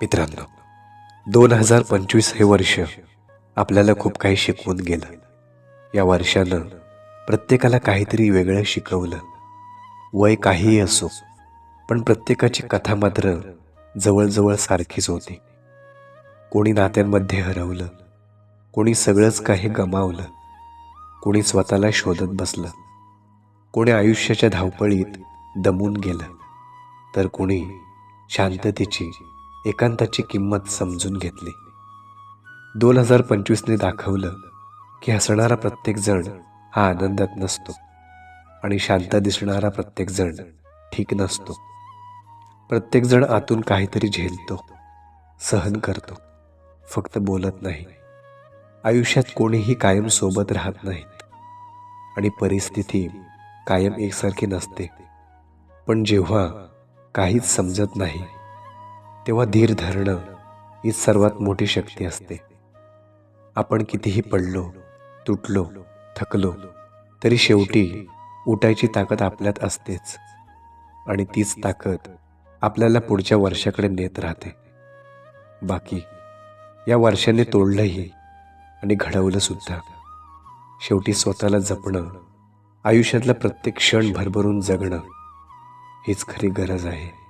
मित्रांनो, 2025 हे वर्ष आपल्याला खूप काही शिकवून गेलं. या वर्षानं प्रत्येकाला काहीतरी वेगळं शिकवलं. वय काहीही असो, पण प्रत्येकाची कथा मात्र जवळजवळ सारखीच होती. कोणी नात्यांमध्ये हरवलं, कोणी सगळंच काही गमावलं, कोणी स्वतःला शोधत बसलं, कोणी आयुष्याच्या धावपळीत दमून गेलं, तर कोणी शांततेची, एकांताची किंमत समजून घेतली. 2025ने दाखवलं की हसणारा प्रत्येक जण हा आनंदात नसतो आणि शांत दिसणारा प्रत्येक जण ठीक नसतो. प्रत्येक जण आतून काहीतरी झेलतो, सहन करतो, फक्त बोलत नाही. आयुष्यात कोणीही कायम सोबत राहत नाही आणि परिस्थिती कायम एकसारखी नसते. पण जेव्हा काहीच समजत नाही तेव्हा धीर धरणं हीच सर्वात मोठी शक्ती असते. आपण कितीही पडलो, तुटलो, थकलो, तरी शेवटी उठायची ताकद आपल्यात असतेच आणि तीच ताकद आपल्याला पुढच्या वर्षाकडे नेत राहते. बाकी या वर्षाने तोडलंही आणि घडवलं सुद्धा. शेवटी स्वतःला जपणं, आयुष्यातला प्रत्येक क्षण भरभरून जगणं हीच खरी गरज आहे.